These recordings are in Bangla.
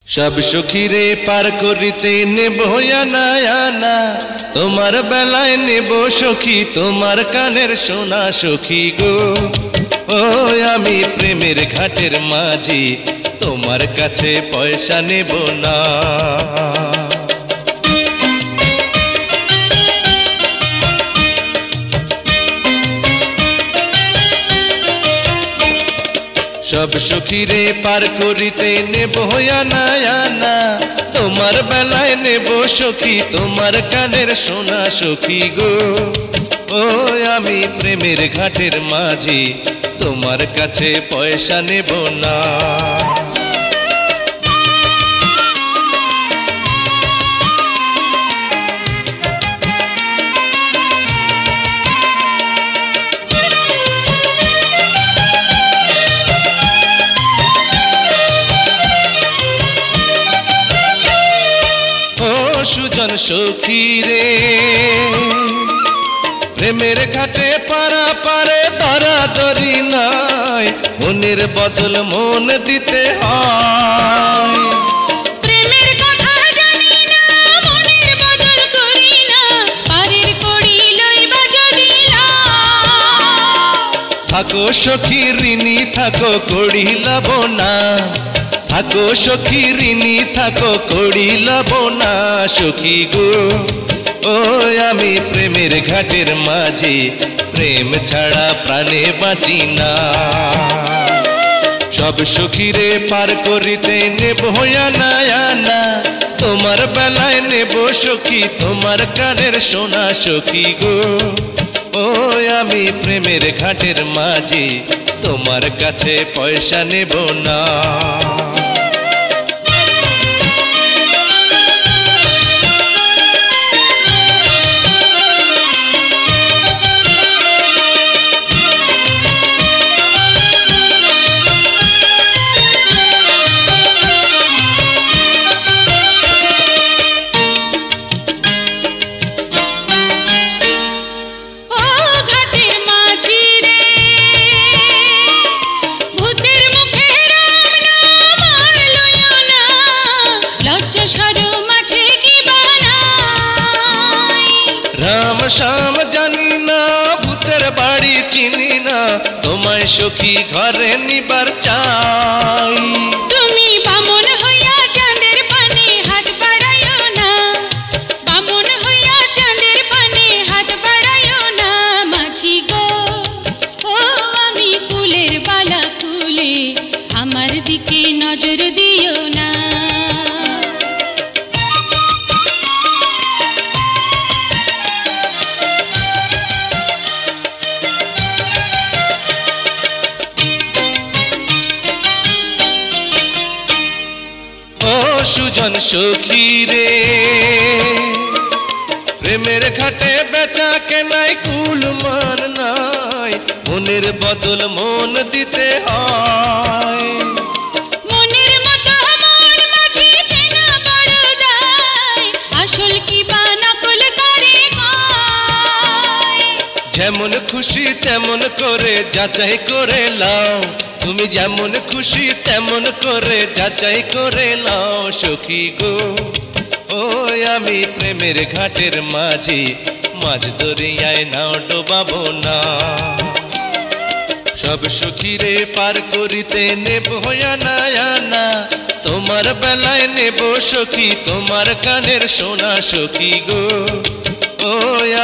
সব সখীরে পার করিতে নেব আনা আনা, তোমার বেলায় নেব সখী তোমার কানের সোনা সখী গো। ও আমি প্রেমের ঘাটের মাঝি, তোমার কাছে পয়সা নেব না। সব সখীরে পার করিতে নেব আনা আনা, তোমার বেলায় নেব সখী তোমার কানের সোনা সখী গো। ও আমি প্রেমের ঘাটের মাঝি, তোমার কাছে পয়সা নেব না। সুজন সখী রে, প্রেমের ঘাটে পারা পারে ধরাধরি নাই, মনের বদল মন দিতে হয়। প্রেমের কথা জানি না, মনের বদল করি না, পারের কড়ি লইবা যদি থাকো সখী ঋণী থাকো কড়ি লব না, থাকো সখী ঋণী থাকো কড়ি লব না সখী গো। ও আমি প্রেমের ঘাটের মাঝি, প্রেম ছাড়া প্রাণে বাঁচি না। সব সখীরে পার করিতে নেব আনা আনা, তোমার বেলায় নেব সখী তোমার কানের সোনা সখী গো। ও আমি প্রেমের ঘাটের মাঝি, তোমার কাছে পয়সা নেব না। রাম শ্যাম জানি না, ভূতের বাড়ি চিনি না, তোমায় সখী ঘরে নিবার চাই। তুমি বামন হইয়া চাঁদের পানে হাত বাড়াইও না, বামন হইয়া চাঁদের পানে হাত বাড়াইও না মাঝি গো। ও আমি ফুলের বালা তুলে, আমার দিকে নজর দিও না। সুজন সখী রে, প্রেমের ঘাটে বেচা কেনাই কুল মান নাই, মনের বদল মন দিতে হয়। মনের মতো মন মাঝি চেনা বড় দায়, আসল কি বা নকল করে কয়। যেমন খুশি তেমন করে যাচাই করে লাও, তুমি যেমন খুশি তেমন করে যাচাই করে লাও সখী গো। ও আমি প্রেমের ঘাটের মাঝি, মাঝ দরিয়ায় নাও ডোবাবো না। সব সখীরে পার করিতে নেব আনা আনা, তোমার বেলায় নেব সখী তোমার কানের সোনা সখী গো। ও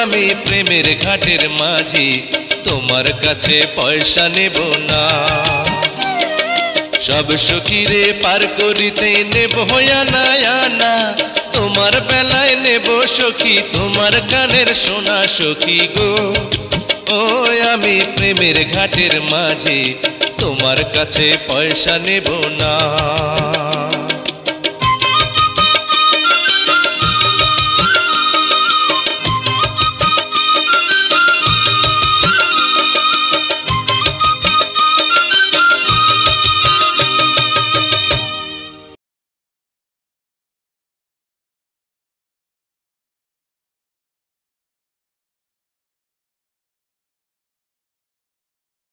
আমি প্রেমের ঘাটের মাঝি, তোমার কাছে পয়সা নেব না। সব সখীরে পার করিতে নেব আনা আনা, তোমার বেলায় নেব সখী তোমার কানের সোনা সখী গো। ও আমি প্রেমের ঘাটের মাঝি, তোমার কাছে পয়সা নেব না।